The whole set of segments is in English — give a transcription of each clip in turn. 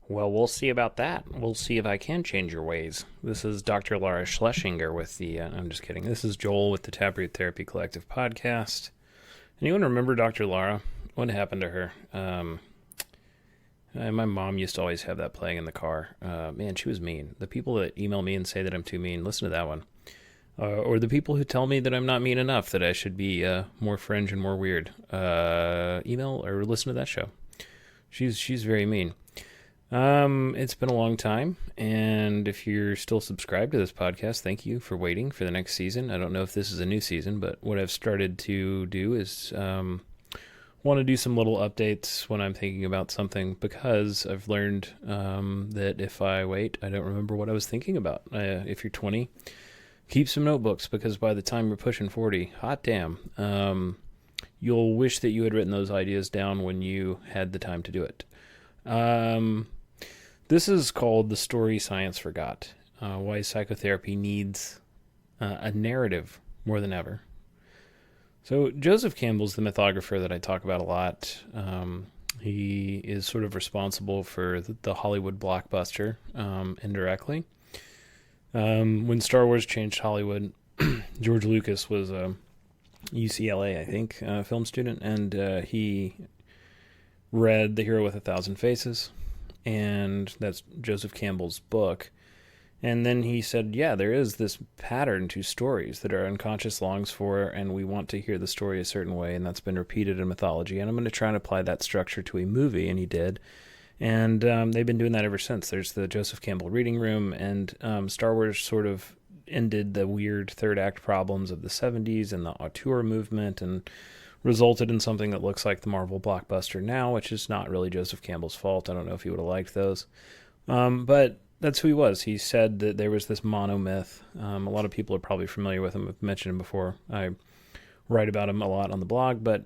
Well, we'll see about that. We'll see if I can change your ways. This is Dr. Laura Schlesinger with the. I'm just kidding. This is Joel with the Taproot Therapy Collective podcast. Anyone remember Dr. Laura? What happened to her? My mom used to always have that playing in the car. Man, she was mean. The people that email me and say that I'm too mean, listen to that one. Or the people who tell me that I'm not mean enough, that I should be more fringe and more weird. Email or listen to that show. She's very mean. It's been a long time, and if you're still subscribed to this podcast, thank you for waiting for the next season. I don't know if this is a new season, but what I've started to do is want to do some little updates when I'm thinking about something, because I've learned that if I wait, I don't remember what I was thinking about. If you're 20, keep some notebooks, because by the time you're pushing 40, hot damn, you'll wish that you had written those ideas down when you had the time to do it. This is called The Story Science Forgot, why psychotherapy needs a narrative more than ever. So Joseph Campbell's the mythographer that I talk about a lot. He is sort of responsible for the Hollywood blockbuster, indirectly. When Star Wars changed Hollywood, George Lucas was a UCLA, I think, film student, and he read The Hero with a Thousand Faces, and that's Joseph Campbell's book. And then he said, yeah, there is this pattern to stories that our unconscious longs for, and we want to hear the story a certain way, and that's been repeated in mythology, and I'm going to try and apply that structure to a movie, and he did. And they've been doing that ever since. There's the Joseph Campbell reading room, and Star Wars sort of ended the weird third act problems of the 70s and the auteur movement, and resulted in something that looks like the Marvel blockbuster now, which is not really Joseph Campbell's fault. I don't know if he would have liked those. But that's who he was. He said that there was this monomyth. A lot of people are probably familiar with him. I've mentioned him before. I write about him a lot on the blog, but,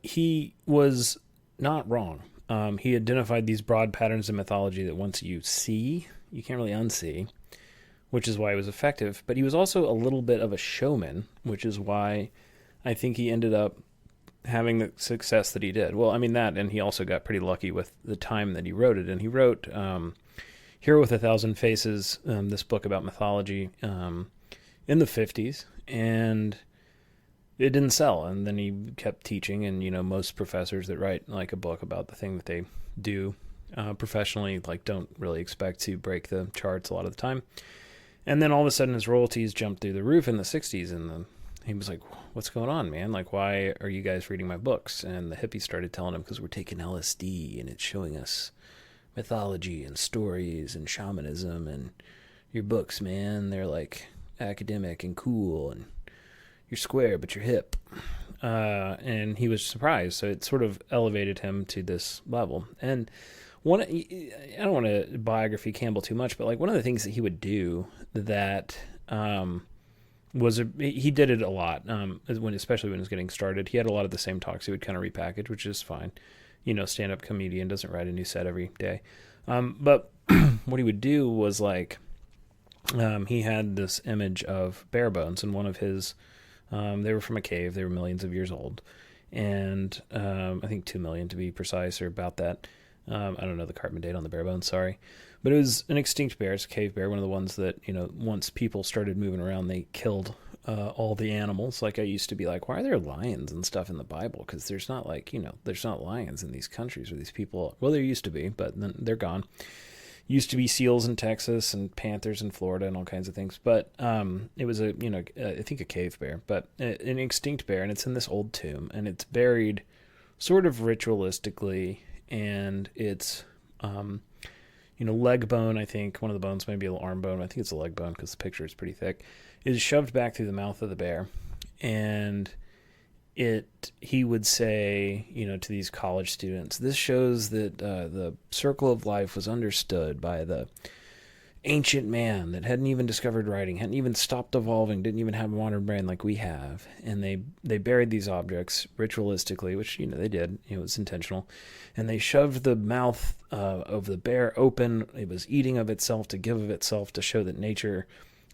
he was not wrong. He identified these broad patterns in mythology that once you see, you can't really unsee, which is why he was effective. But he was also a little bit of a showman, which is why I think he ended up having the success that he did. Well, I mean that, and he also got pretty lucky with the time that he wrote it. And he wrote Hero with a Thousand Faces, this book about mythology, in the 50s, and it didn't sell. And then he kept teaching, and, most professors that write like a book about the thing that they do professionally, like, don't really expect to break the charts a lot of the time. And then all of a sudden his royalties jumped through the roof in the 60s, and he was like, what's going on, man? Like, why are you guys reading my books? And the hippies started telling him, because we're taking LSD, and it's showing us mythology and stories and shamanism, and your books, man, they're like academic and cool, and you're square, but you're hip. And he was surprised, so it sort of elevated him to this level. And I don't want to biography Campbell too much, but like one of the things that he would do that he did it a lot, especially when he was getting started. He had a lot of the same talks he would kind of repackage, which is fine. Stand-up comedian doesn't write a new set every day. But what he would do was like, he had this image of bare bones, and one of his, they were from a cave. They were millions of years old, and I think 2 million to be precise, or about that. I don't know the carbon date on the bare bones, sorry. But it was an extinct bear. It's a cave bear, one of the ones that, once people started moving around, they killed all the animals. Like, I used to be like, why are there lions and stuff in the Bible? Because there's not there's not lions in these countries where these people, well, there used to be, but then they're gone. Used to be seals in Texas and panthers in Florida and all kinds of things. But it was I think a cave bear, but an extinct bear, and it's in this old tomb, and it's buried sort of ritualistically, and it's, leg bone, I think, one of the bones, maybe an arm bone, I think it's a leg bone because the picture is pretty thick, is shoved back through the mouth of the bear. And he would say, to these college students, this shows that the circle of life was understood by the ancient man that hadn't even discovered writing, hadn't even stopped evolving, didn't even have a modern brain like we have. And they buried these objects ritualistically, which, they did. It was intentional. And they shoved the mouth of the bear open. It was eating of itself to give of itself, to show that nature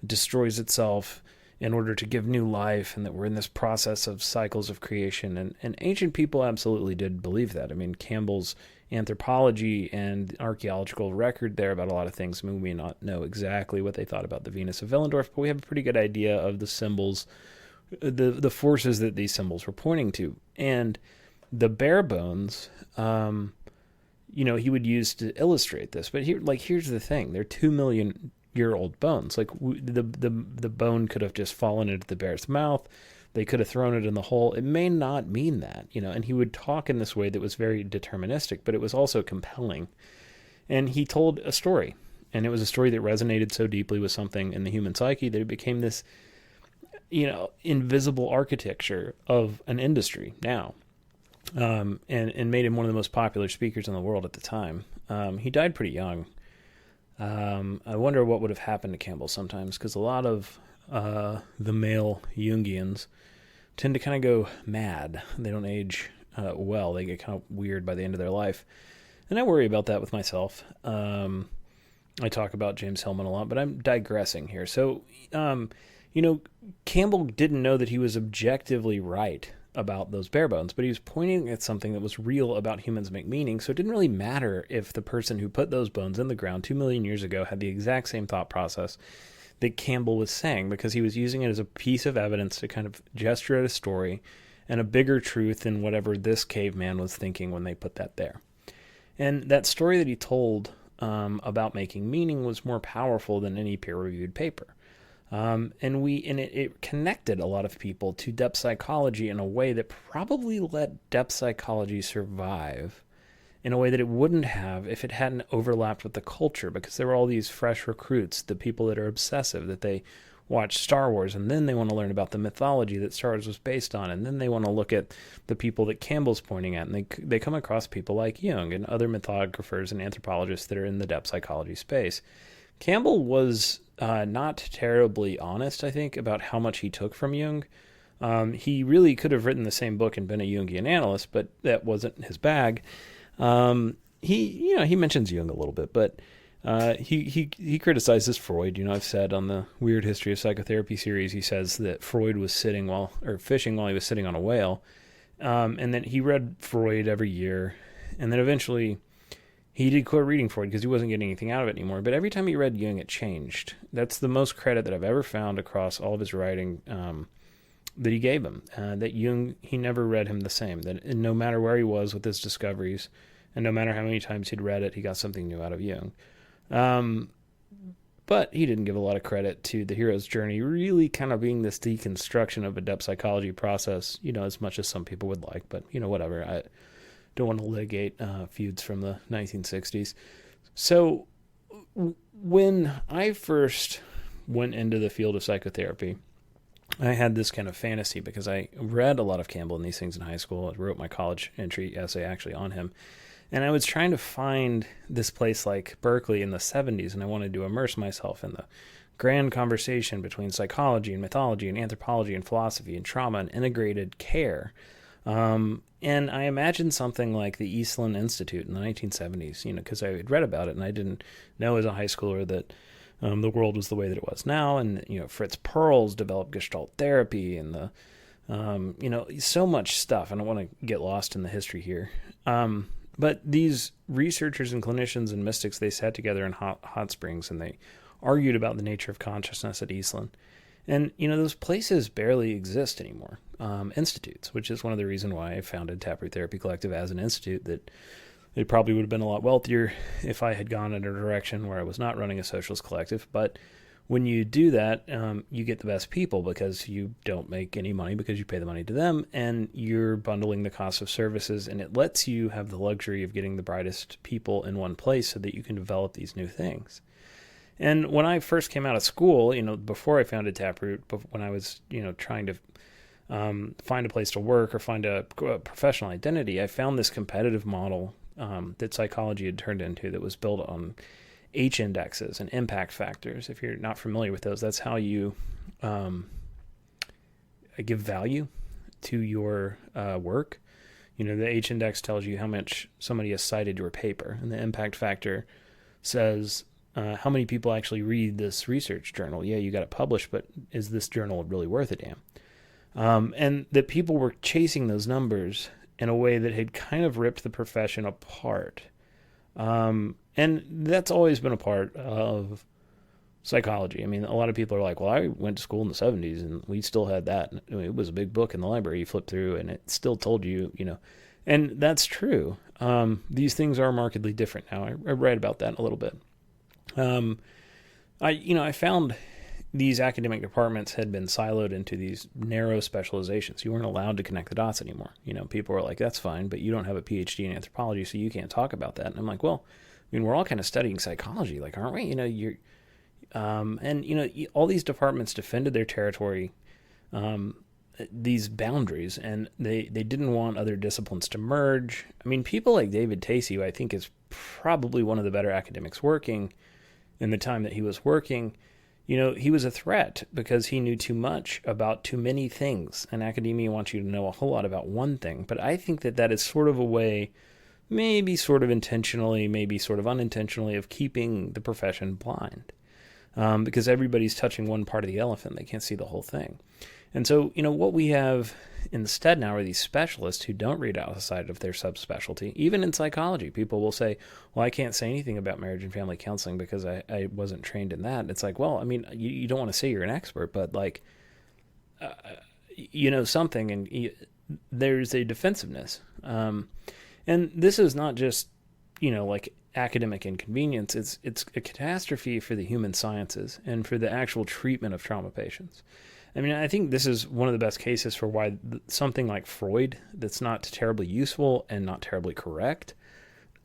destroys itself in order to give new life, and that we're in this process of cycles of creation. And ancient people absolutely did believe that. I mean, Campbell's anthropology and archaeological record there about a lot of things. I mean, we may not know exactly what they thought about the Venus of Willendorf, but we have a pretty good idea of the symbols, the forces that these symbols were pointing to. And the bare bones, he would use to illustrate this. But here's the thing: they're 2 million-year-old bones. Like the bone could have just fallen into the bear's mouth. They could have thrown it in the hole. It may not mean that, And he would talk in this way that was very deterministic, but it was also compelling. And he told a story, and it was a story that resonated so deeply with something in the human psyche that it became this, invisible architecture of an industry now. And made him one of the most popular speakers in the world at the time. He died pretty young. I wonder what would have happened to Campbell sometimes, because a lot of the male Jungians tend to kind of go mad. They don't age well. They get kind of weird by the end of their life. And I worry about that with myself. I talk about James Hillman a lot, but I'm digressing here. So, Campbell didn't know that he was objectively right about those bare bones, but he was pointing at something that was real about humans make meaning. So it didn't really matter if the person who put those bones in the ground 2 million years ago had the exact same thought process that Campbell was saying, because he was using it as a piece of evidence to kind of gesture at a story and a bigger truth than whatever this caveman was thinking when they put that there. And that story that he told about making meaning was more powerful than any peer-reviewed paper. And it connected a lot of people to depth psychology in a way that probably let depth psychology survive in a way that it wouldn't have if it hadn't overlapped with the culture, because there were all these fresh recruits, the people that are obsessive, that they watch Star Wars, and then they want to learn about the mythology that Star Wars was based on, and then they want to look at the people that Campbell's pointing at, and they come across people like Jung and other mythographers and anthropologists that are in the depth psychology space. Campbell was not terribly honest, I think, about how much he took from Jung. He really could have written the same book and been a Jungian analyst, but that wasn't his bag. He mentions Jung a little bit, but he criticizes Freud. I've said on the Weird History of Psychotherapy series, he says that Freud was fishing while he was sitting on a whale, and that he read Freud every year, and then eventually he did quit reading Freud because he wasn't getting anything out of it anymore. But every time he read Jung, it changed. That's the most credit that I've ever found across all of his writing that he gave him. That Jung, he never read him the same. That no matter where he was with his discoveries, and no matter how many times he'd read it, he got something new out of Jung. But he didn't give a lot of credit to the hero's journey really kind of being this deconstruction of a depth psychology process, as much as some people would like. But, whatever. I don't want to litigate feuds from the 1960s. So when I first went into the field of psychotherapy, I had this kind of fantasy because I read a lot of Campbell and these things in high school. I wrote my college entry essay actually on him. And I was trying to find this place like Berkeley in the 70s, and I wanted to immerse myself in the grand conversation between psychology and mythology and anthropology and philosophy and trauma and integrated care. And I imagined something like the Eastland Institute in the 1970s, because I had read about it, and I didn't know as a high schooler that the world was the way that it was now. And, Fritz Perls developed Gestalt therapy and so much stuff. I don't want to get lost in the history here. But these researchers and clinicians and mystics, they sat together in hot springs, and they argued about the nature of consciousness at Eastland. And, those places barely exist anymore. Institutes, which is one of the reasons why I founded Taproot Therapy Collective as an institute, that it probably would have been a lot wealthier if I had gone in a direction where I was not running a socialist collective. But when you do that, you get the best people because you don't make any money because you pay the money to them, and you're bundling the cost of services, and it lets you have the luxury of getting the brightest people in one place so that you can develop these new things. And when I first came out of school, before I founded Taproot, when I was, trying to find a place to work or find a professional identity, I found this competitive model that psychology had turned into that was built on H indexes and impact factors. If you're not familiar with those, that's how you give value to your work. The H index tells you how much somebody has cited your paper, and the impact factor says how many people actually read this research journal? Yeah, you got it published, but is this journal really worth a damn? And that people were chasing those numbers in a way that had kind of ripped the profession apart. And that's always been a part of psychology. I mean, a lot of people are like, well, I went to school in the 70s and we still had that. I mean, it was a big book in the library you flip through and it still told you, and that's true. These things are markedly different now. I read about that a little bit. I found these academic departments had been siloed into these narrow specializations. You weren't allowed to connect the dots anymore. People were like, that's fine, but you don't have a PhD in anthropology, so you can't talk about that. And I'm like, well, I mean, we're all kind of studying psychology, like, aren't we? All these departments defended their territory, these boundaries, and they didn't want other disciplines to merge. I mean, people like David Tacey, who I think is probably one of the better academics working in the time that he was working, he was a threat because he knew too much about too many things. And academia wants you to know a whole lot about one thing. But I think that is sort of a way, maybe sort of intentionally, maybe sort of unintentionally, of keeping the profession blind. Because everybody's touching one part of the elephant. They can't see the whole thing. And so, what we have instead now are these specialists who don't read outside of their subspecialty. Even in psychology, people will say, well, I can't say anything about marriage and family counseling because I wasn't trained in that. It's like, well, I mean, you don't want to say you're an expert, but like, something, and there's a defensiveness. And this is not just, like academic inconvenience. It's a catastrophe for the human sciences and for the actual treatment of trauma patients. I mean, I think this is one of the best cases for why something like Freud, that's not terribly useful and not terribly correct,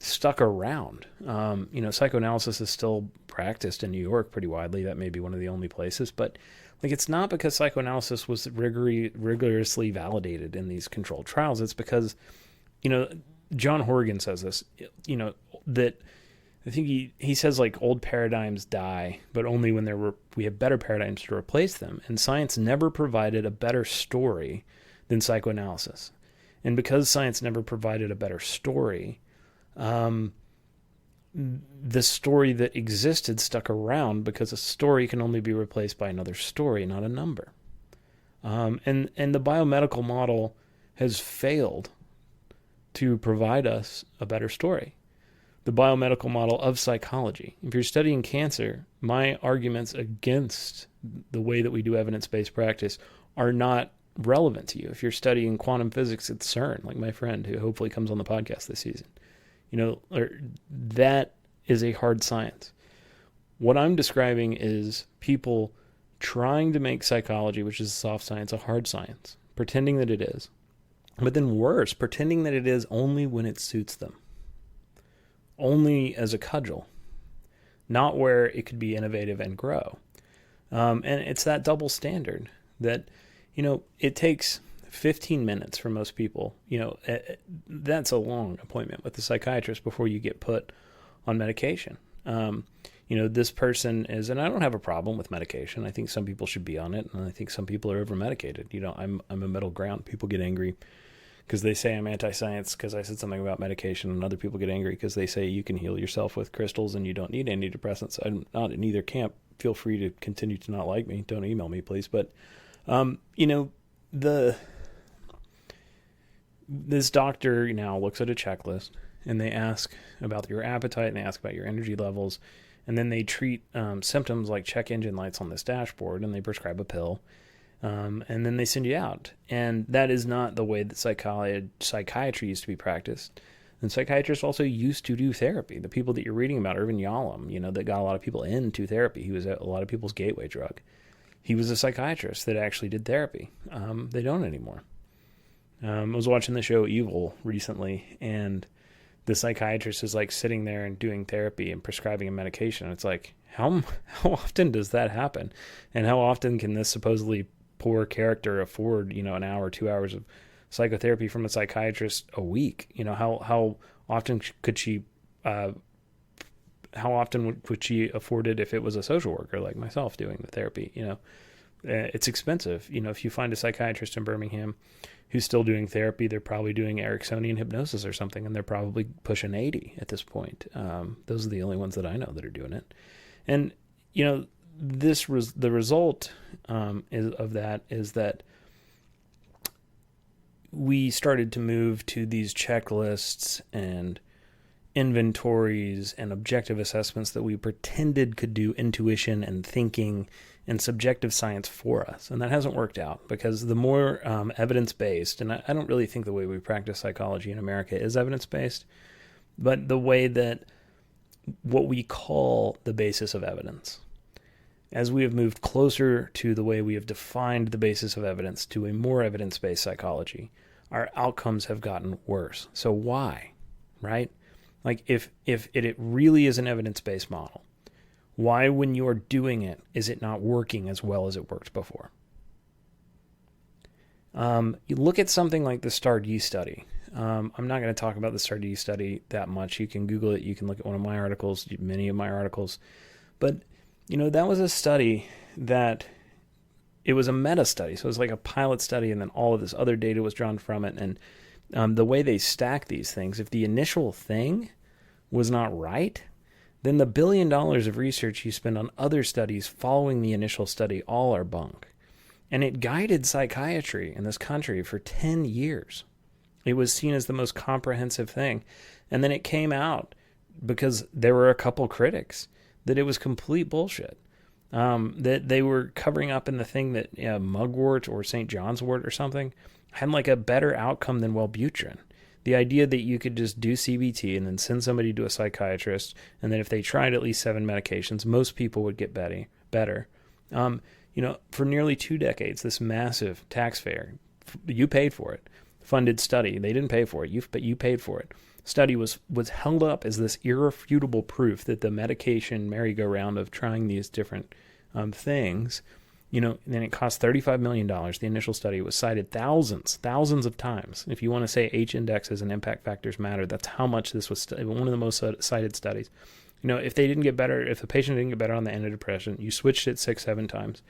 stuck around. Psychoanalysis is still practiced in New York pretty widely. That may be one of the only places, but like, it's not because psychoanalysis was rigorously validated in these controlled trials. It's because, John Horgan says this, that I think he says, like, old paradigms die, but only when we have better paradigms to replace them. And science never provided a better story than psychoanalysis. And because science never provided a better story, the story that existed stuck around because a story can only be replaced by another story, not a number. And the biomedical model has failed to provide us a better story. The biomedical model of psychology. If you're studying cancer, my arguments against the way that we do evidence-based practice are not relevant to you. If you're studying quantum physics at CERN, like my friend who hopefully comes on the podcast this season, that is a hard science. What I'm describing is people trying to make psychology, which is a soft science, a hard science, pretending that it is. But then worse, pretending that it is only when it suits them. Only as a cudgel, not where it could be innovative and grow. And it's that double standard that, it takes 15 minutes for most people. That's a long appointment with the psychiatrist before you get put on medication. This person is, and I don't have a problem with medication. I think some people should be on it, and I think some people are over-medicated. I'm a middle ground. People get angry because they say I'm anti-science because I said something about medication, and other people get angry because they say you can heal yourself with crystals and you don't need antidepressants. I'm not in either camp. Feel free to continue to not like me. Don't email me, please. But, this doctor now looks at a checklist, and they ask about your appetite, and they ask about your energy levels, and then they treat symptoms like check engine lights on this dashboard, and they prescribe a pill. And then they send you out. And that is not the way that psychiatry used to be practiced. And psychiatrists also used to do therapy. The people that you're reading about, Irvin Yalom, that got a lot of people into therapy. He was a lot of people's gateway drug. He was a psychiatrist that actually did therapy. They don't anymore. I was watching the show Evil recently, and the psychiatrist is like sitting there and doing therapy and prescribing a medication. It's like, how often does that happen? And how often can this supposedly poor character afford, an hour, 2 hours of psychotherapy from a psychiatrist a week? How often could she, would she afford it if it was a social worker like myself doing the therapy? It's expensive. If you find a psychiatrist in Birmingham who's still doing therapy, they're probably doing Ericksonian hypnosis or something, and they're probably pushing 80 at this point. Those are the only ones that I know that are doing it. And, the result of that is that we started to move to these checklists and inventories and objective assessments that we pretended could do intuition and thinking and subjective science for us. And that hasn't worked out, because the more evidence-based, and I don't really think the way we practice psychology in America is evidence-based, but the way that what we call the basis of evidence, as we have moved closer to the way we have defined the basis of evidence to a more evidence-based psychology, our outcomes have gotten worse. So why, right? Like if it really is an evidence-based model, why, when you're doing it, is it not working as well as it worked before? You look at something like the STAR-D study. I'm not going to talk about the STAR-D study that much. You can Google it. You can look at one of my articles, many of my articles. But, that was a study that, it was a meta study. So it was like a pilot study, and then all of this other data was drawn from it. And the way they stack these things, if the initial thing was not right, then the $1 billion of research you spend on other studies following the initial study all are bunk. And it guided psychiatry in this country for 10 years. It was seen as the most comprehensive thing. And then it came out, because there were a couple critics, that it was complete bullshit. That they were covering up in the thing that mugwort or St. John's wort or something had like a better outcome than Wellbutrin. The idea that you could just do CBT and then send somebody to a psychiatrist, and that if they tried at least 7 medications, most people would get better. For nearly 2 decades, this massive taxpayer, you paid for it, funded study, they didn't pay for it, but you paid for it, study was held up as this irrefutable proof that the medication merry-go-round of trying these different things, then it cost $35 million. The initial study was cited thousands of times. If you want to say H indexes and impact factors matter, that's how much this was one of the most cited studies. If they didn't get better, if the patient didn't get better on the antidepressant, you switched it 6-7 times.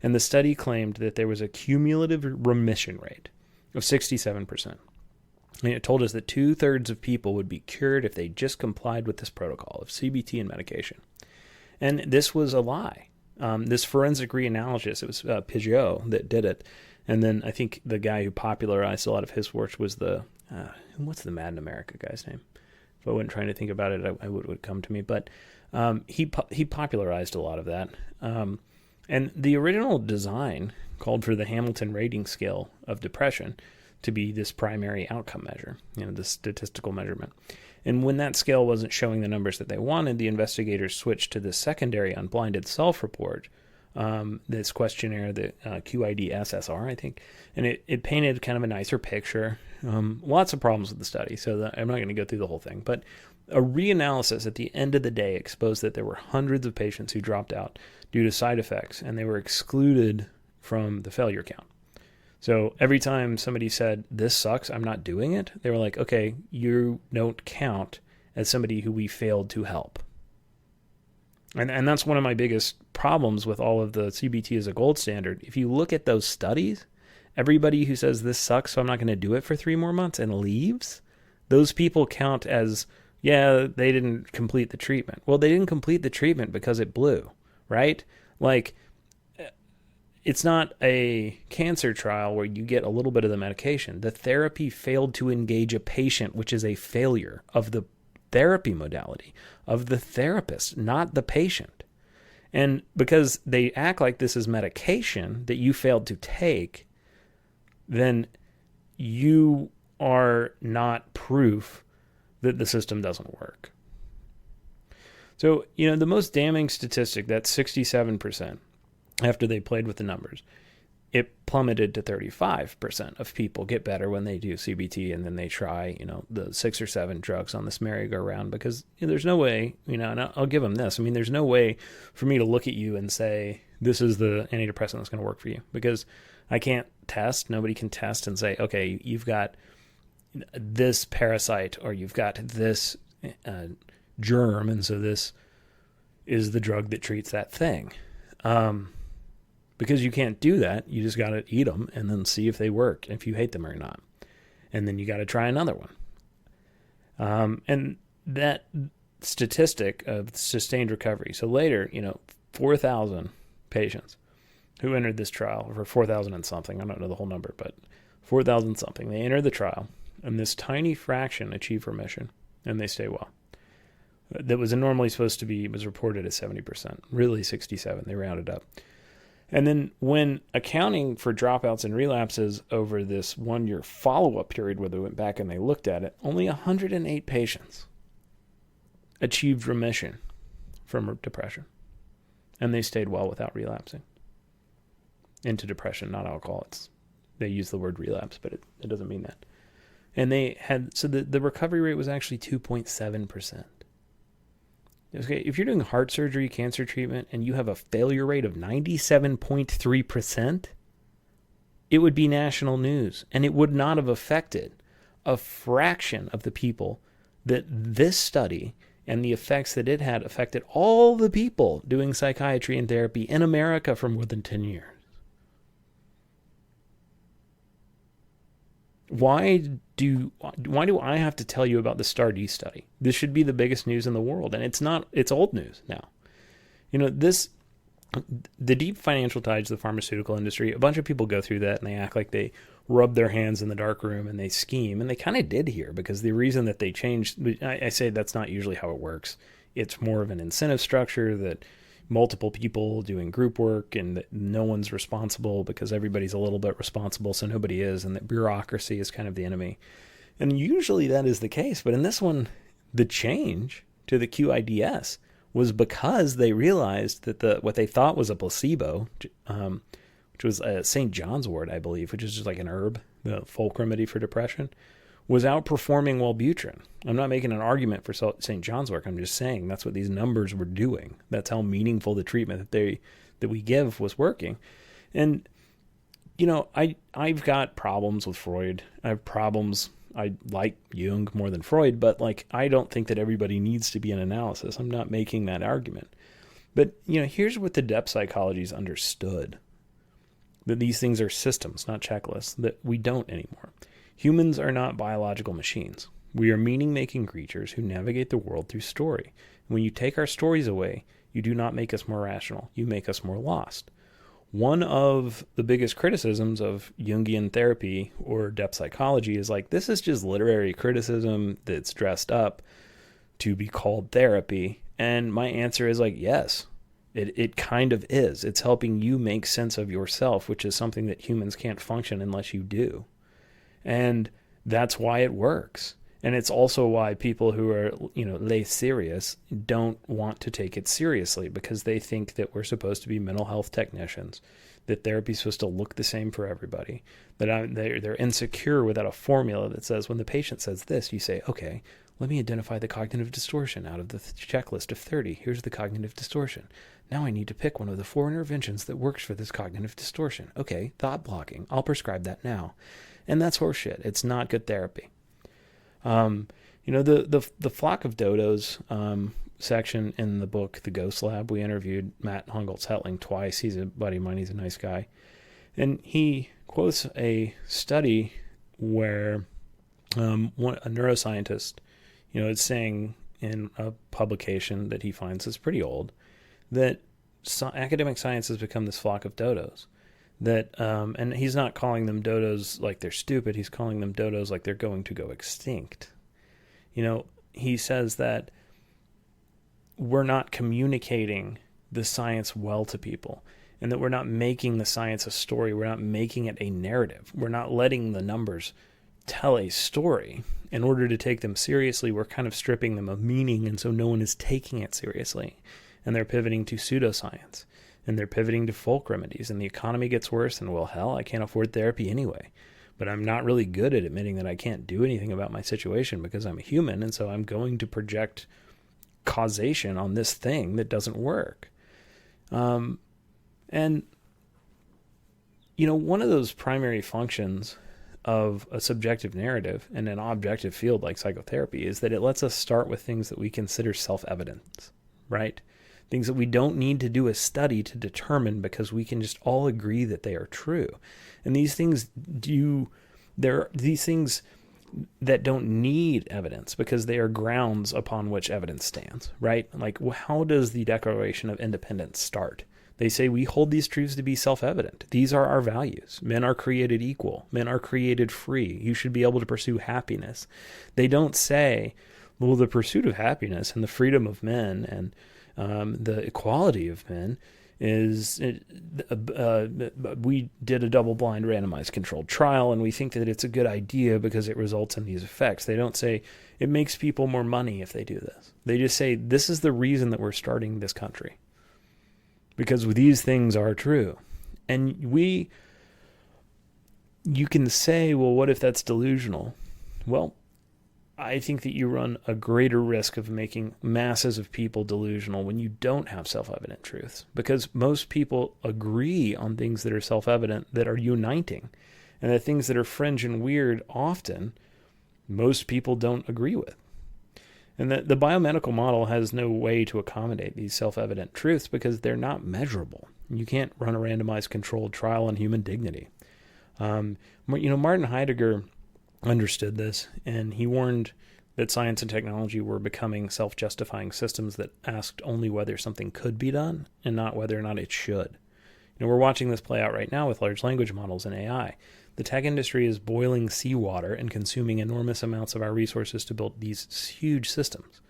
And the study claimed that there was a cumulative remission rate of 67%. And it told us that 2/3 of people would be cured if they just complied with this protocol of CBT and medication. And this was a lie. This forensic reanalysis, it was Peugeot that did it. And then I think the guy who popularized a lot of his work was what's the Mad in America guy's name? If I wasn't trying to think about it, it would come to me. But he popularized a lot of that. And the original design called for the Hamilton rating scale of depression to be this primary outcome measure, the statistical measurement. And when that scale wasn't showing the numbers that they wanted, the investigators switched to the secondary unblinded self-report, this questionnaire, the QID-SSR, I think, and it painted kind of a nicer picture. Lots of problems with the study, so I'm not going to go through the whole thing, but a reanalysis at the end of the day exposed that there were hundreds of patients who dropped out due to side effects, and they were excluded from the failure count. So every time somebody said, this sucks, I'm not doing it, they were like, okay, you don't count as somebody who we failed to help. And that's one of my biggest problems with all of the CBT as a gold standard. If you look at those studies, everybody who says this sucks, so I'm not going to do it for 3 more months and leaves, those people count as, yeah, they didn't complete the treatment. Well, they didn't complete the treatment because it blew, right? Like, it's not a cancer trial where you get a little bit of the medication. The therapy failed to engage a patient, which is a failure of the therapy modality, of the therapist, not the patient. And because they act like this is medication that you failed to take, then you are not proof that the system doesn't work. So, the most damning statistic, that's 67%. After they played with the numbers, it plummeted to 35% of people get better when they do CBT, and then they try, the 6 or 7 drugs on this merry-go-round, because there's no way, and I'll give them this. I mean, there's no way for me to look at you and say, this is the antidepressant that's going to work for you, because I can't test. Nobody can test and say, okay, you've got this parasite, or you've got this germ, and so this is the drug that treats that thing. Because you can't do that. You just got to eat them and then see if they work, if you hate them or not. And then you got to try another one. And that statistic of sustained recovery. So later, 4,000 patients who entered this trial, or 4,000 and something, I don't know the whole number, but 4,000 something. They entered the trial, and this tiny fraction achieved remission, and they stay well. That was normally supposed to be, was reported as 70%, really 67, they rounded up. And then when accounting for dropouts and relapses over this 1-year follow-up period where they went back and they looked at it, only 108 patients achieved remission from depression. And they stayed well without relapsing into depression, not alcohol. They use the word relapse, but it doesn't mean that. And they had, so the recovery rate was actually 2.7%. Okay, if you're doing heart surgery, cancer treatment, and you have a failure rate of 97.3%, it would be national news, and it would not have affected a fraction of the people that this study and the effects that it had affected all the people doing psychiatry and therapy in America for more than 10 years. Why do I have to tell you about the STAR-D study? This should be the biggest news in the world, and it's not. It's old news now. The deep financial ties to the pharmaceutical industry, a bunch of people go through that, and they act like they rub their hands in the dark room, and they scheme, and they kind of did here, because the reason that they changed, I say that's not usually how it works. It's more of an incentive structure that multiple people doing group work and that no one's responsible because everybody's a little bit responsible, so nobody is, and that bureaucracy is kind of the enemy. And usually that is the case, but in this one, the change to the QIDS was because they realized that what they thought was a placebo, which was a St. John's wort, I believe, which is just like an herb, the folk remedy for depression, was outperforming Wellbutrin. I'm not making an argument for St. John's wort. I'm just saying that's what these numbers were doing. That's how meaningful the treatment that we give was working. And, I've got problems with Freud. I have problems. I like Jung more than Freud, but I don't think that everybody needs to be an analysis. I'm not making that argument. But, here's what the depth psychology's understood. That these things are systems, not checklists, that we don't anymore. Humans are not biological machines. We are meaning-making creatures who navigate the world through story. When you take our stories away, you do not make us more rational. You make us more lost. One of the biggest criticisms of Jungian therapy or depth psychology is this is just literary criticism that's dressed up to be called therapy. And my answer is yes, it kind of is. It's helping you make sense of yourself, which is something that humans can't function unless you do. And that's why it works. And it's also why people who are, lay serious don't want to take it seriously, because they think that we're supposed to be mental health technicians, that therapy's supposed to look the same for everybody, that they're insecure without a formula that says when the patient says this, you say, okay, let me identify the cognitive distortion out of the checklist of 30. Here's the cognitive distortion. Now I need to pick one of the 4 interventions that works for this cognitive distortion. Okay, thought blocking. I'll prescribe that now. And that's horseshit. It's not good therapy. The Flock of Dodos section in the book, The Ghost Lab, we interviewed Matt Hungoltz-Hetling twice. He's a buddy of mine. He's a nice guy. And he quotes a study where a neuroscientist, is saying in a publication that he finds is pretty old, that academic science has become this flock of dodos. That and he's not calling them dodos like they're stupid. He's calling them dodos like they're going to go extinct. He says that we're not communicating the science well to people, and that we're not making the science a story. We're not making it a narrative. We're not letting the numbers tell a story. In order to take them seriously, we're kind of stripping them of meaning, and so no one is taking it seriously. And they're pivoting to pseudoscience. And they're pivoting to folk remedies, and the economy gets worse, and hell, I can't afford therapy anyway. But I'm not really good at admitting that I can't do anything about my situation because I'm a human, and so I'm going to project causation on this thing that doesn't work. And one of those primary functions of a subjective narrative in an objective field like psychotherapy is that it lets us start with things that we consider self-evident, right? things that we don't need to do a study to determine because we can just all agree that they are true. And these things these things that don't need evidence because they are grounds upon which evidence stands, right? Like, how does the Declaration of Independence start? They say we hold these truths to be self-evident. These are our values. Men are created equal. Men are created free. You should be able to pursue happiness. They don't say, well, the pursuit of happiness and the freedom of men and the equality of men is, we did a double-blind randomized controlled trial and we think that it's a good idea because it results in these effects. They don't say it makes people more money if they do this. They just say this is the reason that we're starting this country. Because these things are true. And you can say, well, what if that's delusional? Well, I think that you run a greater risk of making masses of people delusional when you don't have self-evident truths. Because most people agree on things that are self-evident that are uniting. And the things that are fringe and weird often, most people don't agree with. And the biomedical model has no way to accommodate these self-evident truths because they're not measurable. You can't run a randomized controlled trial on human dignity. Martin Heidegger understood this, and he warned that science and technology were becoming self-justifying systems that asked only whether something could be done and not whether or not it should. We're watching this play out right now with large language models and AI. The tech industry is boiling seawater and consuming enormous amounts of our resources to build these huge systems.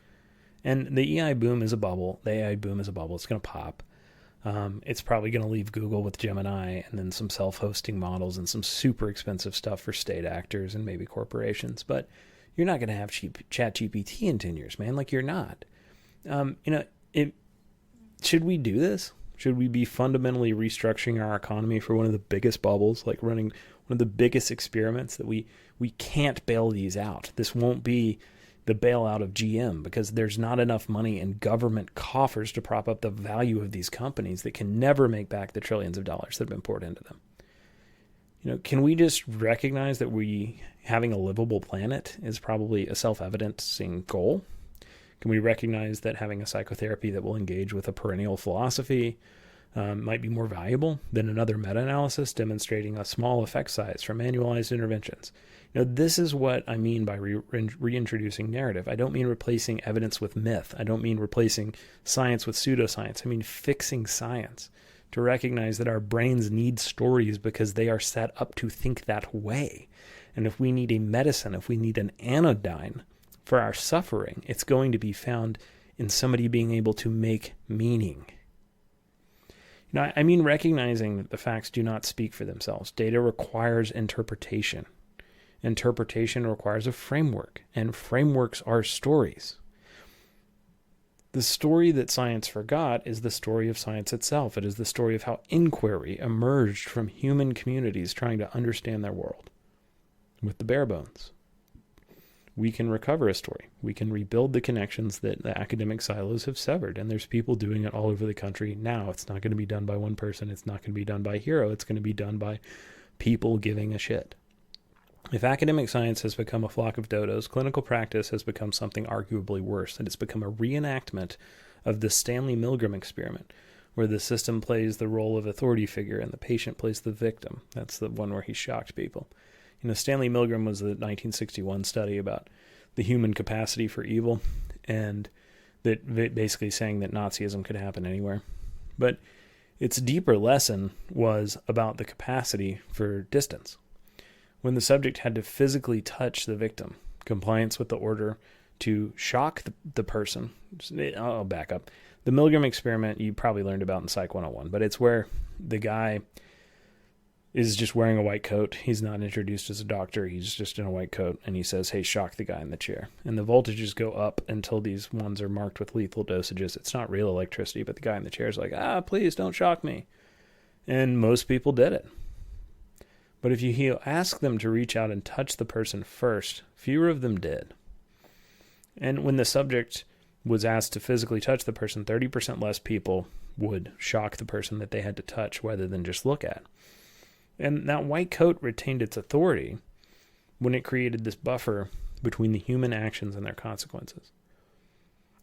And the AI boom is a bubble. The AI boom is a bubble. It's going to pop. It's probably going to leave Google with Gemini and then some self-hosting models and some super expensive stuff for state actors and maybe corporations. But you're not going to have cheap ChatGPT in 10 years, man. Like, you're not. Should we do this? Should we be fundamentally restructuring our economy for one of the biggest bubbles, like running one of the biggest experiments that we can't bail these out? This won't be the bailout of GM because there's not enough money in government coffers to prop up the value of these companies that can never make back the trillions of dollars that have been poured into them. Can we just recognize that having a livable planet is probably a self-evidencing goal? Can we recognize that having a psychotherapy that will engage with a perennial philosophy might be more valuable than another meta-analysis demonstrating a small effect size from manualized interventions? This is what I mean by reintroducing narrative. I don't mean replacing evidence with myth. I don't mean replacing science with pseudoscience. I mean fixing science to recognize that our brains need stories because they are set up to think that way. And if we need a medicine, if we need an anodyne for our suffering, it's going to be found in somebody being able to make meaning. I mean recognizing that the facts do not speak for themselves. Data requires interpretation. Interpretation requires a framework, and frameworks are stories. The story that science forgot is the story of science itself. It is the story of how inquiry emerged from human communities trying to understand their world with the bare bones. We can recover a story. We can rebuild the connections that the academic silos have severed. And there's people doing it all over the country now. It's not going to be done by one person. It's not going to be done by a hero. It's going to be done by people giving a shit. If academic science has become a flock of dodos, clinical practice has become something arguably worse. And it's become a reenactment of the Stanley Milgram experiment, where the system plays the role of authority figure and the patient plays the victim. That's the one where he shocked people. Stanley Milgram was the 1961 study about the human capacity for evil, and that basically saying that Nazism could happen anywhere. But its deeper lesson was about the capacity for distance. When the subject had to physically touch the victim, compliance with the order to shock the person. I'll back up. The Milgram experiment you probably learned about in Psych 101, but it's where the guy is just wearing a white coat. He's not introduced as a doctor. He's just in a white coat, and he says, hey, shock the guy in the chair. And the voltages go up until these ones are marked with lethal dosages. It's not real electricity, but the guy in the chair is like, please don't shock me. And most people did it. But if you ask them to reach out and touch the person first, fewer of them did. And when the subject was asked to physically touch the person, 30% less people would shock the person that they had to touch rather than just look at. And that white coat retained its authority when it created this buffer between the human actions and their consequences.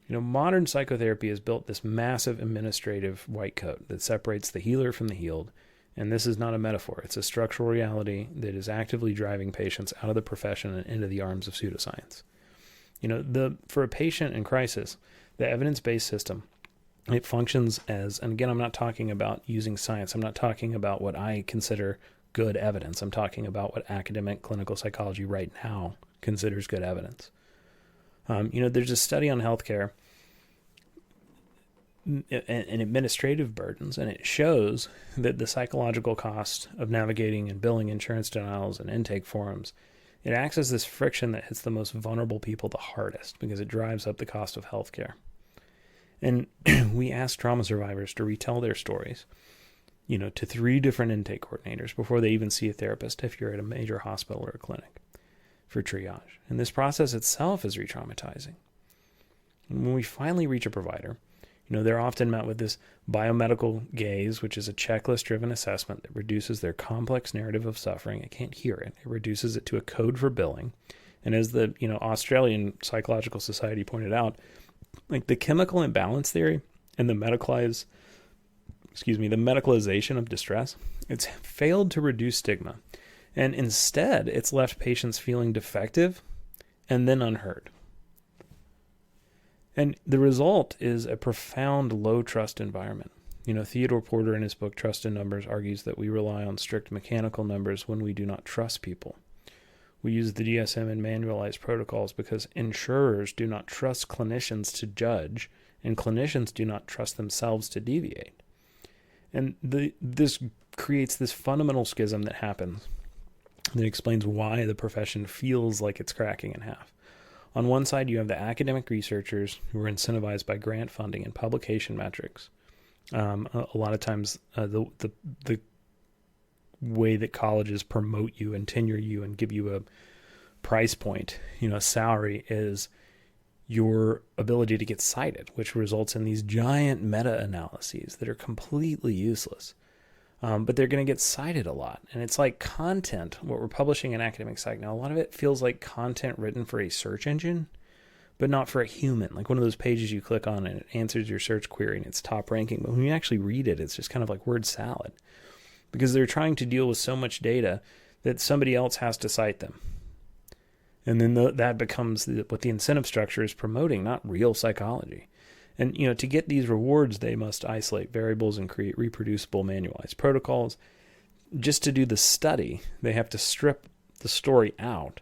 Modern psychotherapy has built this massive administrative white coat that separates the healer from the healed. And this is not a metaphor. It's a structural reality that is actively driving patients out of the profession and into the arms of pseudoscience. For a patient in crisis, the evidence-based system, it functions as, and again, I'm not talking about using science. I'm not talking about what I consider good evidence. I'm talking about what academic clinical psychology right now considers good evidence. There's a study on healthcare and administrative burdens, and it shows that the psychological cost of navigating and billing insurance denials and intake forms, it acts as this friction that hits the most vulnerable people the hardest because it drives up the cost of healthcare. And we ask trauma survivors to retell their stories, to 3 different intake coordinators before they even see a therapist if you're at a major hospital or a clinic for triage. And this process itself is re-traumatizing. And when we finally reach a provider, they're often met with this biomedical gaze, which is a checklist-driven assessment that reduces their complex narrative of suffering. I can't hear it. It reduces it to a code for billing. And as the Australian Psychological Society pointed out, like the chemical imbalance theory and the medicalization of distress, it's failed to reduce stigma. And instead, it's left patients feeling defective and then unheard. And the result is a profound low-trust environment. Theodore Porter in his book Trust in Numbers argues that we rely on strict mechanical numbers when we do not trust people. We use the DSM and manualized protocols because insurers do not trust clinicians to judge, and clinicians do not trust themselves to deviate. And this creates this fundamental schism that happens that explains why the profession feels like it's cracking in half. On one side, you have the academic researchers who are incentivized by grant funding and publication metrics. A lot of times, the way that colleges promote you and tenure you and give you a price point, a salary, is your ability to get cited, which results in these giant meta-analyses that are completely useless. But they're going to get cited a lot. And it's like content, what we're publishing in academic psych now, a lot of it feels like content written for a search engine, but not for a human. Like one of those pages you click on and it answers your search query and it's top ranking. But when you actually read it, it's just kind of like word salad because they're trying to deal with so much data that somebody else has to cite them. And then that becomes what the incentive structure is promoting, not real psychology. And, to get these rewards, they must isolate variables and create reproducible manualized protocols. Just to do the study, they have to strip the story out,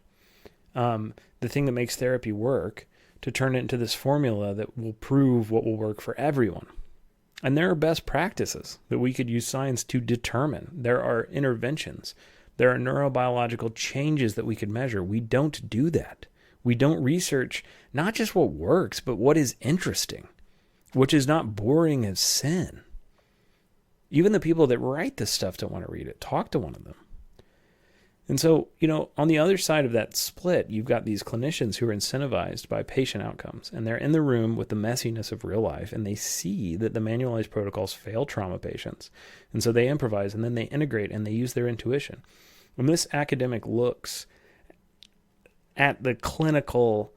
the thing that makes therapy work, to turn it into this formula that will prove what will work for everyone. And there are best practices that we could use science to determine. There are interventions. There are neurobiological changes that we could measure. We don't do that. We don't research not just what works, but what is interesting, which is not boring as sin. Even the people that write this stuff don't want to read it. Talk to one of them. And so, on the other side of that split, you've got these clinicians who are incentivized by patient outcomes, and they're in the room with the messiness of real life, and they see that the manualized protocols fail trauma patients. And so they improvise, and then they integrate, and they use their intuition. When this academic looks at the clinical,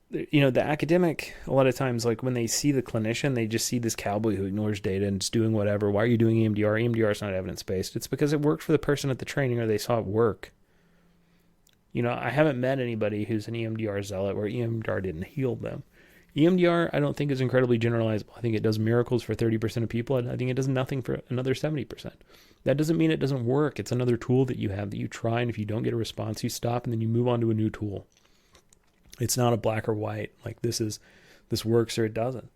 the academic, a lot of times, like when they see the clinician, they just see this cowboy who ignores data and is doing whatever. Why are you doing EMDR? EMDR is not evidence-based. It's because it worked for the person at the training or they saw it work. I haven't met anybody who's an EMDR zealot where EMDR didn't heal them. EMDR, I don't think is incredibly generalizable. I think it does miracles for 30% of people. I think it does nothing for another 70%. That doesn't mean it doesn't work. It's another tool that you have that you try, and if you don't get a response, you stop and then you move on to a new tool. It's not a black or white, like this works or it doesn't.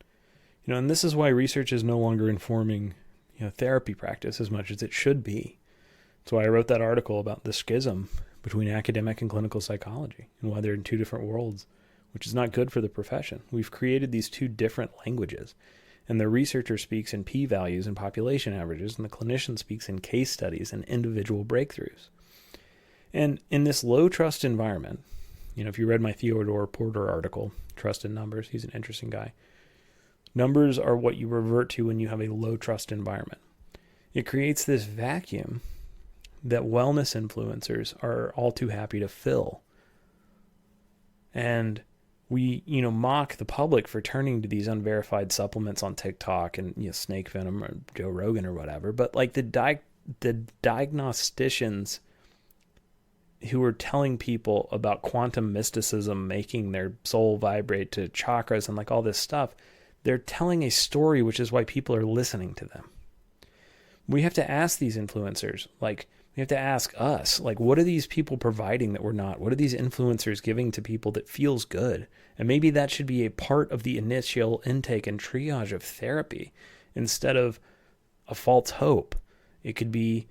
And this is why research is no longer informing, therapy practice as much as it should be. That's why I wrote that article about the schism between academic and clinical psychology and why they're in two different worlds, which is not good for the profession. We've created these two different languages, and the researcher speaks in p-values and population averages, and the clinician speaks in case studies and individual breakthroughs. And in this low-trust environment, if you read my Theodore Porter article, Trust in Numbers, he's an interesting guy. Numbers are what you revert to when you have a low-trust environment. It creates this vacuum that wellness influencers are all too happy to fill. And We, mock the public for turning to these unverified supplements on TikTok and, snake venom or Joe Rogan or whatever. But like the diagnosticians who are telling people about quantum mysticism, making their soul vibrate to chakras and like all this stuff, they're telling a story, which is why people are listening to them. We have to ask these influencers, like, we have to ask us, like, what are these people providing that we're not? What are these influencers giving to people that feels good? And maybe that should be a part of the initial intake and triage of therapy instead of a false hope. It could be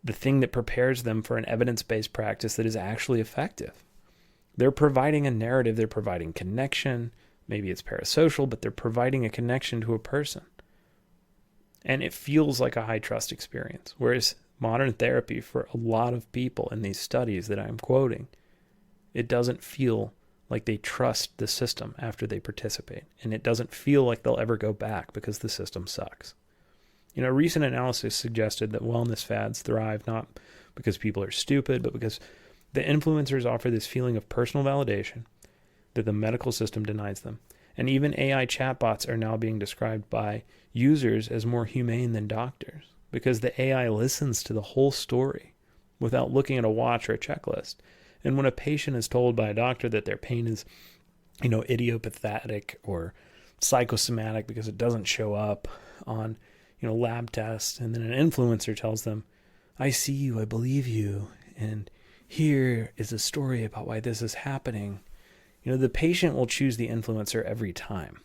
the thing that prepares them for an evidence-based practice that is actually effective. They're providing a narrative. They're providing connection. Maybe it's parasocial, but they're providing a connection to a person. And it feels like a high trust experience. Whereas modern therapy, for a lot of people in these studies that I'm quoting, it doesn't feel like they trust the system after they participate. And it doesn't feel like they'll ever go back because the system sucks. Recent analysis suggested that wellness fads thrive not because people are stupid, but because the influencers offer this feeling of personal validation that the medical system denies them. And even AI chatbots are now being described by users as more humane than doctors because the AI listens to the whole story without looking at a watch or a checklist. And when a patient is told by a doctor that their pain is, idiopathic or psychosomatic because it doesn't show up on, lab tests, and then an influencer tells them, I see you, I believe you, and here is a story about why this is happening. The patient will choose the influencer every time.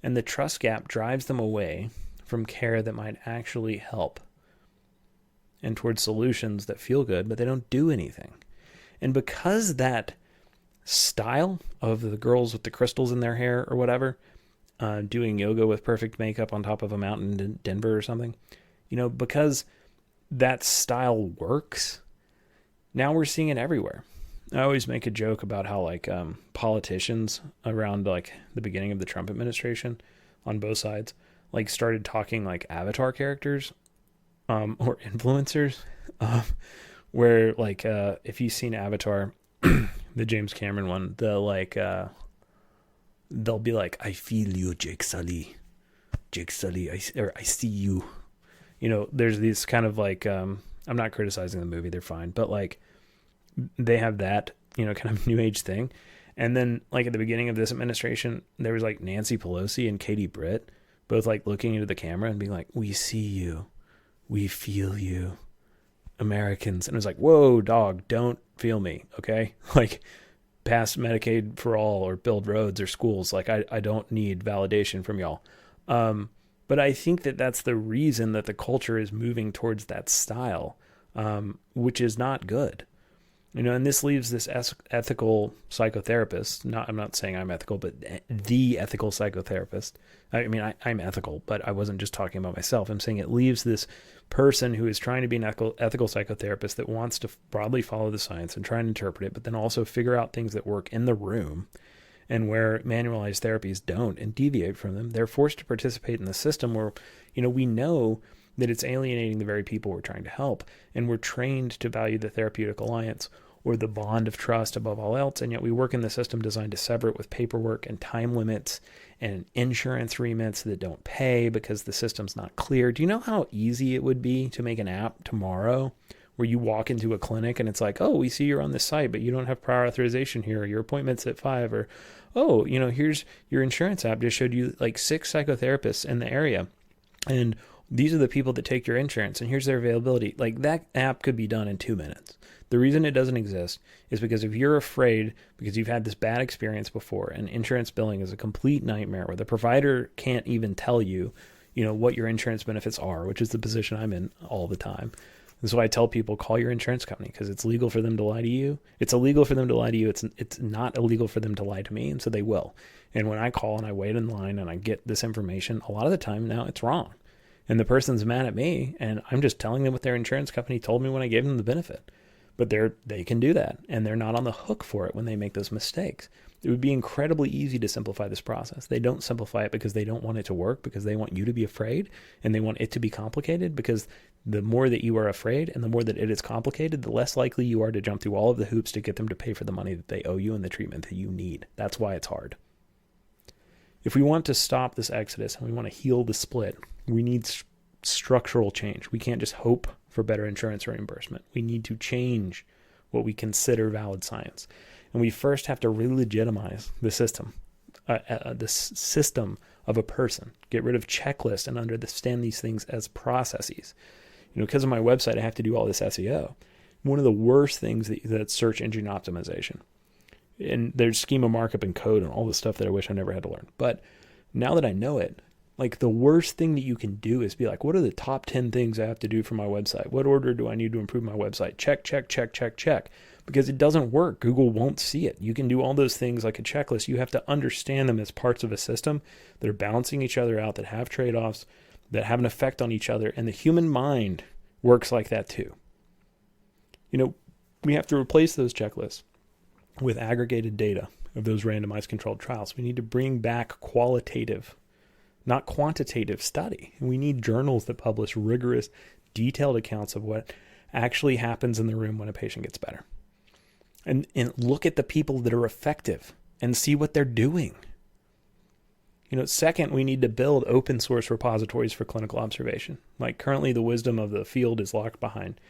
And the trust gap drives them away from care that might actually help and towards solutions that feel good, but they don't do anything. And because that style of the girls with the crystals in their hair or whatever, doing yoga with perfect makeup on top of a mountain in Denver or something, because that style works, now we're seeing it everywhere. I always make a joke about how politicians around the beginning of the Trump administration on both sides started talking like avatar characters or influencers where if you've seen Avatar, the James Cameron one, they'll be like, I feel you, Jake Sully, I see you. There's these kind of I'm not criticizing the movie, they're fine, but they have that, kind of new age thing. And then at the beginning of this administration, there was Nancy Pelosi and Katie Britt both looking into the camera and being like, we see you, we feel you, Americans. And it was like, whoa, dog, don't feel me. Okay. Pass Medicaid for all or build roads or schools. I don't need validation from y'all. But I think that that's the reason that the culture is moving towards that style, which is not good. And this leaves this ethical psychotherapist, I'm not saying I'm ethical, but the ethical psychotherapist. I'm ethical, but I wasn't just talking about myself. I'm saying it leaves this person who is trying to be an ethical psychotherapist that wants to broadly follow the science and try and interpret it, but then also figure out things that work in the room and where manualized therapies don't and deviate from them. They're forced to participate in the system where, we know that it's alienating the very people we're trying to help. And we're trained to value the therapeutic alliance or the bond of trust above all else. And yet we work in the system designed to sever it with paperwork and time limits and insurance remits that don't pay because the system's not clear. Do you know how easy it would be to make an app tomorrow where you walk into a clinic and it's like, oh, we see you're on this site, but you don't have prior authorization here. Your appointment's at 5, or, oh, here's your insurance app just showed you 6 psychotherapists in the area. And these are the people that take your insurance and here's their availability. That app could be done in 2 minutes. The reason it doesn't exist is because if you're afraid because you've had this bad experience before, and insurance billing is a complete nightmare where the provider can't even tell you, what your insurance benefits are, which is the position I'm in all the time. And so I tell people, call your insurance company because it's legal for them to lie to you. It's illegal for them to lie to you. It's not illegal for them to lie to me. And so they will. And when I call and I wait in line and I get this information, a lot of the time now it's wrong. And the person's mad at me and I'm just telling them what their insurance company told me when I gave them the benefit. But they can do that, and they're not on the hook for it when they make those mistakes. It would be incredibly easy to simplify this process. They don't simplify it because they don't want it to work, because they want you to be afraid, and they want it to be complicated, because the more that you are afraid and the more that it is complicated, the less likely you are to jump through all of the hoops to get them to pay for the money that they owe you and the treatment that you need. That's why it's hard. If we want to stop this exodus and we want to heal the split, we need structural change. We can't just hope for better insurance reimbursement. We need to change what we consider valid science. And we first have to re-legitimize the system of a person. Get rid of checklists and understand these things as processes. Because of my website, I have to do all this SEO. One of the worst things that's search engine optimization. And there's schema markup and code and all the stuff that I wish I never had to learn. But now that I know it, like, the worst thing that you can do is be like, what are the top 10 things I have to do for my website? What order do I need to improve my website? Check, check, check, check, check. Because it doesn't work. Google won't see it. You can do all those things like a checklist. You have to understand them as parts of a system that are balancing each other out, that have trade-offs, that have an effect on each other. And the human mind works like that too. We have to replace those checklists with aggregated data of those randomized controlled trials. We need to bring back qualitative, not quantitative study. And we need journals that publish rigorous, detailed accounts of what actually happens in the room when a patient gets better. And look at the people that are effective and see what they're doing. Second, we need to build open source repositories for clinical observation. Like, currently the wisdom of the field is locked behind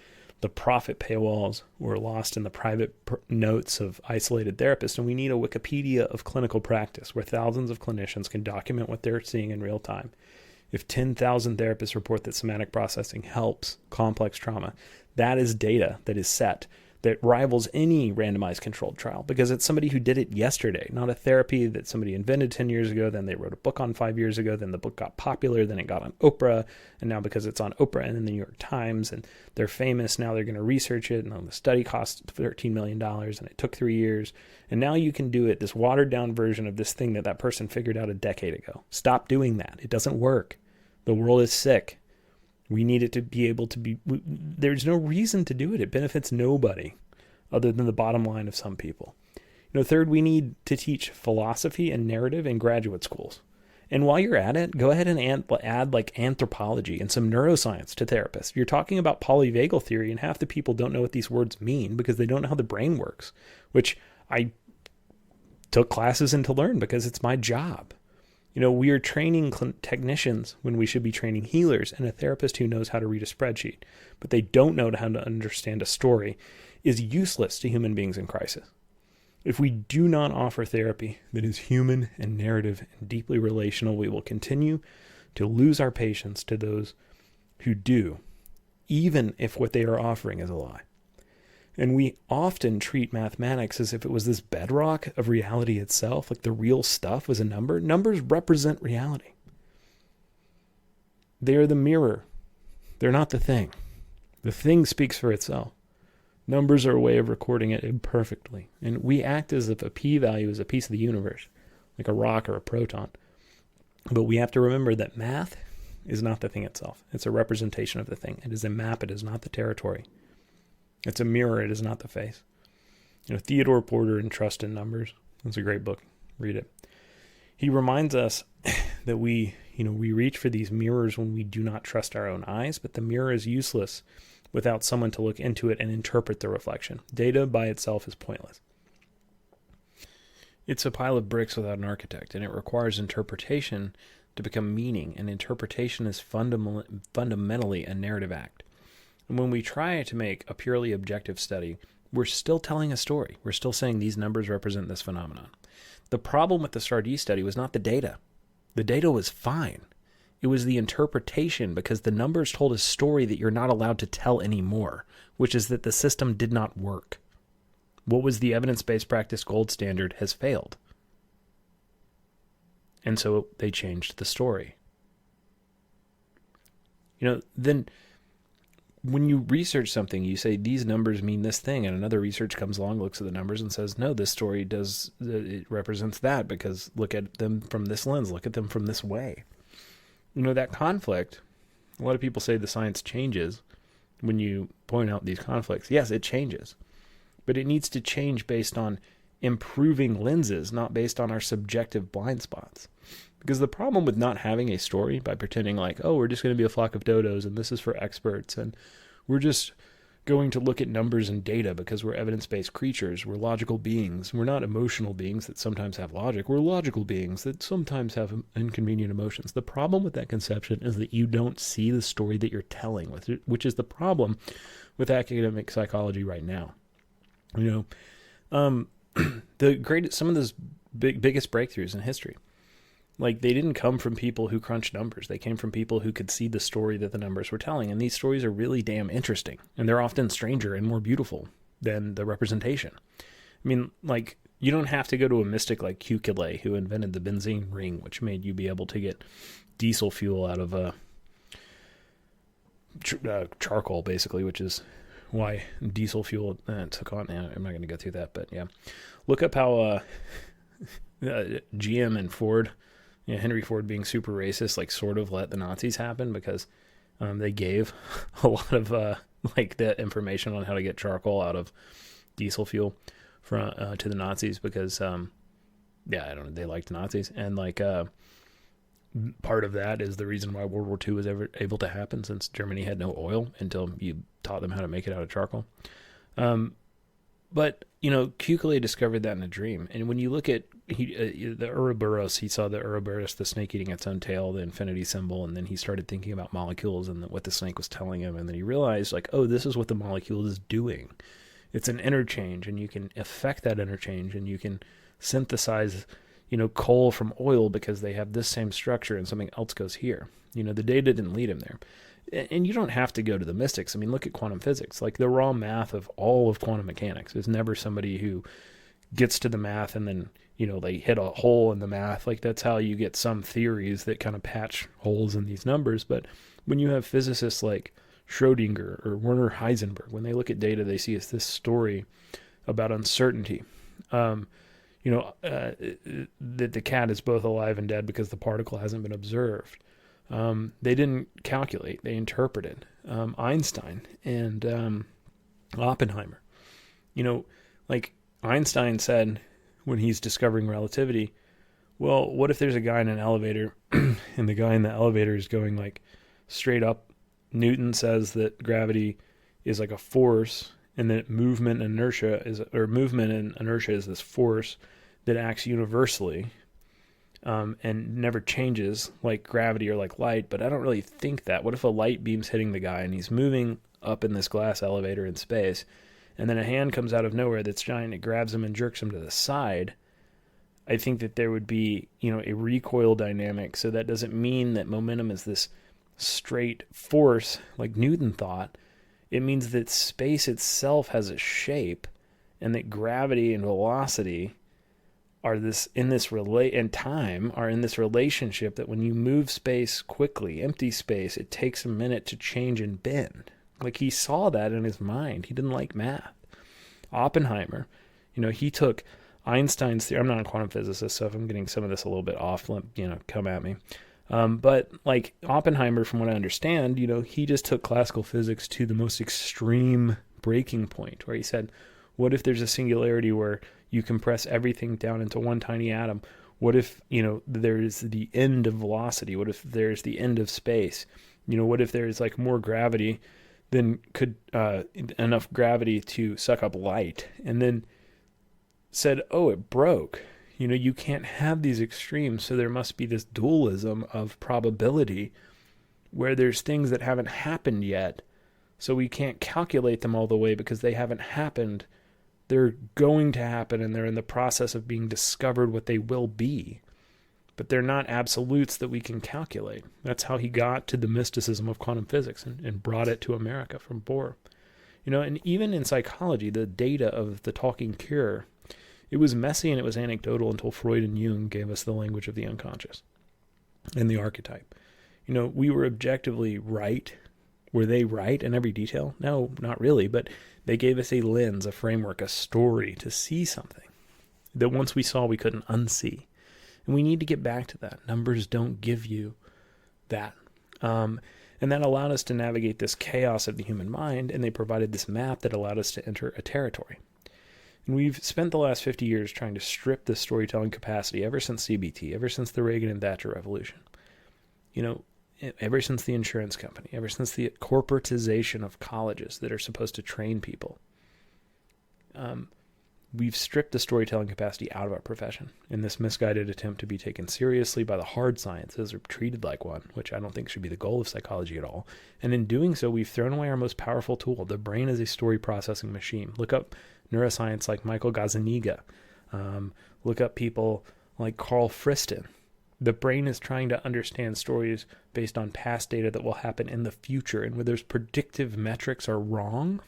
the profit paywalls or lost in the private notes of isolated therapists. And we need a Wikipedia of clinical practice where thousands of clinicians can document what they're seeing in real time. If 10,000 therapists report that somatic processing helps complex trauma, that is data that is set that rivals any randomized controlled trial, because it's somebody who did it yesterday, not a therapy that somebody invented 10 years ago, then they wrote a book on 5 years ago, then the book got popular, then it got on Oprah, and now because it's on Oprah and in the New York Times, and they're famous, now they're going to research it, and the study cost $13 million, and it took 3 years, and now you can do it, this watered-down version of this thing that person figured out a decade ago. Stop doing that. It doesn't work. The world is sick. We need it to be able to be, there's no reason to do it. It benefits nobody other than the bottom line of some people. Third, we need to teach philosophy and narrative in graduate schools. And while you're at it, go ahead and add like anthropology and some neuroscience to therapists. You're talking about polyvagal theory, and half the people don't know what these words mean because they don't know how the brain works, which I took classes in to learn because it's my job. We are training technicians when we should be training healers, and a therapist who knows how to read a spreadsheet, but they don't know how to understand a story is useless to human beings in crisis. If we do not offer therapy that is human and narrative and deeply relational, we will continue to lose our patients to those who do, even if what they are offering is a lie. And we often treat mathematics as if it was this bedrock of reality itself, like the real stuff was a number. Numbers represent reality. They are the mirror. They're not the thing. The thing speaks for itself. Numbers are a way of recording it imperfectly. And we act as if a p-value is a piece of the universe, like a rock or a proton. But we have to remember that math is not the thing itself. It's a representation of the thing. It is a map. It is not the territory. It's a mirror. It is not the face. Theodore Porter in Trust in Numbers. It's a great book. Read it. He reminds us that we reach for these mirrors when we do not trust our own eyes, but the mirror is useless without someone to look into it and interpret the reflection. Data by itself is pointless. It's a pile of bricks without an architect, and it requires interpretation to become meaning, and interpretation is fundamentally a narrative act. And when we try to make a purely objective study, we're still telling a story. We're still saying these numbers represent this phenomenon. The problem with the STAR-D study was not the data. The data was fine. It was the interpretation, because the numbers told a story that you're not allowed to tell anymore, which is that the system did not work. What was the evidence-based practice gold standard has failed. And so they changed the story. Then when you research something, you say these numbers mean this thing, and another research comes along, looks at the numbers and says, no, this story it represents that because look at them from this lens, look at them from this way. That conflict, a lot of people say the science changes when you point out these conflicts. Yes, it changes, but it needs to change based on improving lenses, not based on our subjective blind spots. Because the problem with not having a story, by pretending like, oh, we're just going to be a flock of dodos and this is for experts and we're just going to look at numbers and data because we're evidence-based creatures, we're logical beings, we're not emotional beings that sometimes have logic, we're logical beings that sometimes have inconvenient emotions. The problem with that conception is that you don't see the story that you're telling, which is the problem with academic psychology right now. Some of those biggest breakthroughs in history, like, they didn't come from people who crunched numbers. They came from people who could see the story that the numbers were telling. And these stories are really damn interesting. And they're often stranger and more beautiful than the representation. I mean, like, you don't have to go to a mystic like Kukule, who invented the benzene ring, which made you be able to get diesel fuel out of charcoal, basically, which is why diesel fuel took on. I'm not going to go through that, but yeah. Look up how GM and Ford... Henry Ford, being super racist, like, sort of let the Nazis happen because they gave a lot of the information on how to get charcoal out of diesel fuel to the Nazis because I don't know, they liked Nazis, and part of that is the reason why World War II was ever able to happen, since Germany had no oil until you taught them how to make it out of charcoal. But Kukule discovered that in a dream. And when you look at the Ouroboros, he saw the Ouroboros, the snake eating its own tail, the infinity symbol, and then he started thinking about molecules and what the snake was telling him. And then he realized, oh, this is what the molecule is doing. It's an interchange, and you can affect that interchange, and you can synthesize, coal from oil because they have this same structure and something else goes here. The data didn't lead him there. And you don't have to go to the mystics. I mean, look at quantum physics. Like, the raw math of all of quantum mechanics is never somebody who gets to the math and then, they hit a hole in the math. Like, that's how you get some theories that kind of patch holes in these numbers. But when you have physicists like Schrodinger or Werner Heisenberg, when they look at data, they see this story about uncertainty. That the cat is both alive and dead because the particle hasn't been observed. They didn't calculate, they interpreted. Einstein and Oppenheimer. Einstein said when he's discovering relativity, well, what if there's a guy in an elevator and the guy in the elevator is going straight up? Newton says that gravity is like a force, and that movement and inertia is this force that acts universally. And never changes like gravity or like light, but I don't really think that. What if a light beam's hitting the guy and he's moving up in this glass elevator in space, and then a hand comes out of nowhere that's giant, it grabs him and jerks him to the side? I think that there would be, a recoil dynamic, so that doesn't mean that momentum is this straight force like Newton thought. It means that space itself has a shape, and that gravity and velocity are in this relationship, that when you move space quickly, empty space, it takes a minute to change and bend. Like, he saw that in his mind. He didn't like math. Oppenheimer, he took Einstein's theory. I'm not a quantum physicist, so if I'm getting some of this a little bit off, come at me. But Oppenheimer, from what I understand, he just took classical physics to the most extreme breaking point, where he said, what if there's a singularity where you compress everything down into one tiny atom? What if, there's the end of velocity? What if there's the end of space? What if there's more gravity than could, enough gravity to suck up light? And then said, oh, it broke. You can't have these extremes, so there must be this dualism of probability where there's things that haven't happened yet, so we can't calculate them all the way because they haven't happened. They're going to happen, and they're in the process of being discovered what they will be. But they're not absolutes that we can calculate. That's how he got to the mysticism of quantum physics and brought it to America from Bohr. And even in psychology, the data of the talking cure, it was messy and it was anecdotal until Freud and Jung gave us the language of the unconscious and the archetype. We were objectively right. Were they right in every detail? No, not really, but they gave us a lens, a framework, a story to see something that once we saw, we couldn't unsee. And we need to get back to that. Numbers don't give you that. And And that allowed us to navigate this chaos of the human mind, and they provided this map that allowed us to enter a territory. And we've spent the last 50 years trying to strip this storytelling capacity ever since CBT, ever since the Reagan and Thatcher revolution. Ever since the insurance company, ever since the corporatization of colleges that are supposed to train people. We've stripped the storytelling capacity out of our profession in this misguided attempt to be taken seriously by the hard sciences or treated like one, which I don't think should be the goal of psychology at all. And in doing so, we've thrown away our most powerful tool. The brain is a story processing machine. Look up neuroscience like Michael Gazzaniga. Look up people like Carl Friston. The brain is trying to understand stories based on past data that will happen in the future, and where those predictive metrics are wrong,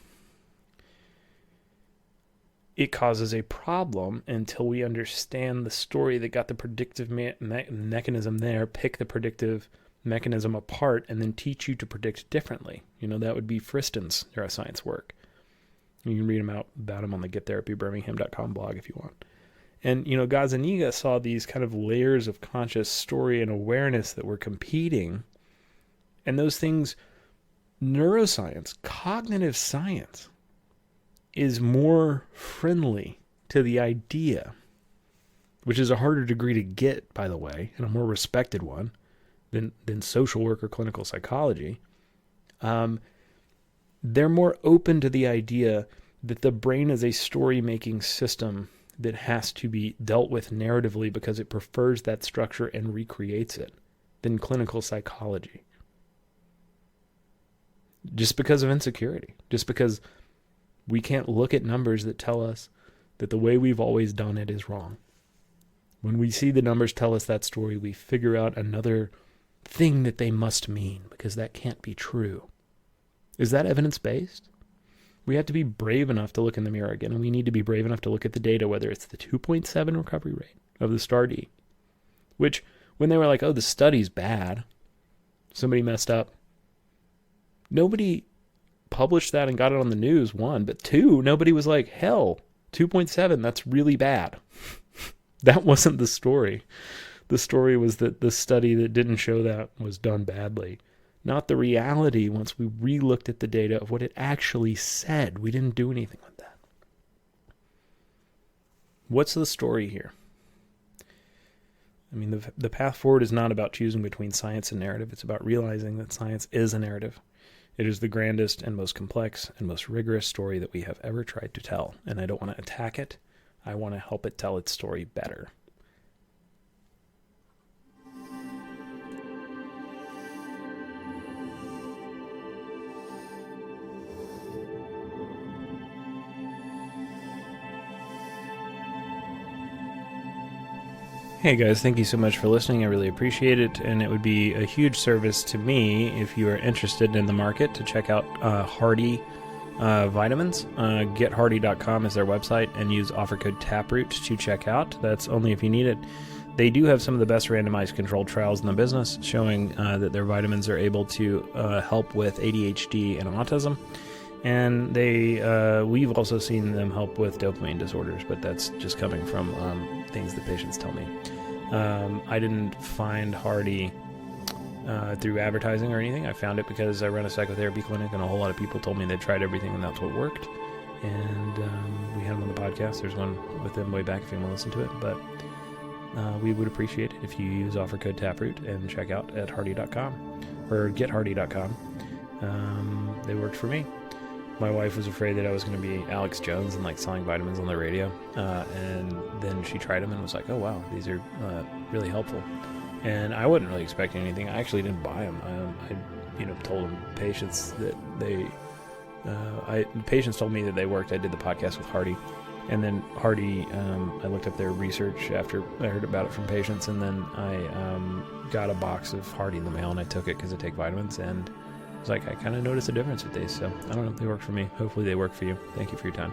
it causes a problem until we understand the story that got the predictive mechanism there, pick the predictive mechanism apart, and then teach you to predict differently. That would be Friston's neuroscience work. You can read about him on the gettherapybirmingham.com blog if you want. And, Gazzaniga saw these kind of layers of conscious story and awareness that were competing. And those things, neuroscience, cognitive science, is more friendly to the idea, which is a harder degree to get, by the way, and a more respected one than social work or clinical psychology. They're more open to the idea that the brain is a story-making system that has to be dealt with narratively because it prefers that structure and recreates it than clinical psychology. Just because of insecurity, just because we can't look at numbers that tell us that the way we've always done it is wrong. When we see the numbers tell us that story, we figure out another thing that they must mean, because that can't be true. Is that evidence-based? We have to be brave enough to look in the mirror again, and we need to be brave enough to look at the data, whether it's the 2.7 recovery rate of the STAR-D, which, when they were like, oh, the study's bad, somebody messed up, nobody published that and got it on the news, one. But two, nobody was like, hell, 2.7, that's really bad. That wasn't the story. The story was that the study that didn't show that was done badly. Not the reality once we re-looked at the data of what it actually said. We didn't do anything with that. What's the story here? I mean, the path forward is not about choosing between science and narrative. It's about realizing that science is a narrative. It is the grandest and most complex and most rigorous story that we have ever tried to tell. And I don't want to attack it. I want to help it tell its story better. Hey guys, thank you so much for listening. I really appreciate it, and it would be a huge service to me if you are interested in the market to check out Hardy vitamins. GetHardy.com is their website, and use offer code TAPROOT to check out. That's only if you need it. They do have some of the best randomized controlled trials in the business, showing that their vitamins are able to help with ADHD and autism. And we've also seen them help with dopamine disorders, but that's just coming from things that patients tell me. I didn't find Hardy through advertising or anything. I found it because I run a psychotherapy clinic, and a whole lot of people told me they'd tried everything and that's what worked. And we had them on the podcast. There's one with them way back if you want to listen to it. But we would appreciate it if you use offer code TAPROOT and check out at hardy.com or gethardy.com. They worked for me. My wife was afraid that I was going to be Alex Jones and selling vitamins on the radio. And then she tried them and was like, oh, wow, these are really helpful. And I wasn't really expecting anything. I actually didn't buy them. I told patients that patients told me that they worked. I did the podcast with Hardy. And then Hardy, I looked up their research after I heard about it from patients. And then I got a box of Hardy in the mail, and I took it because I take vitamins. And I kind of noticed a difference with these, so I don't know if they work for me. Hopefully they work for you. Thank you for your time.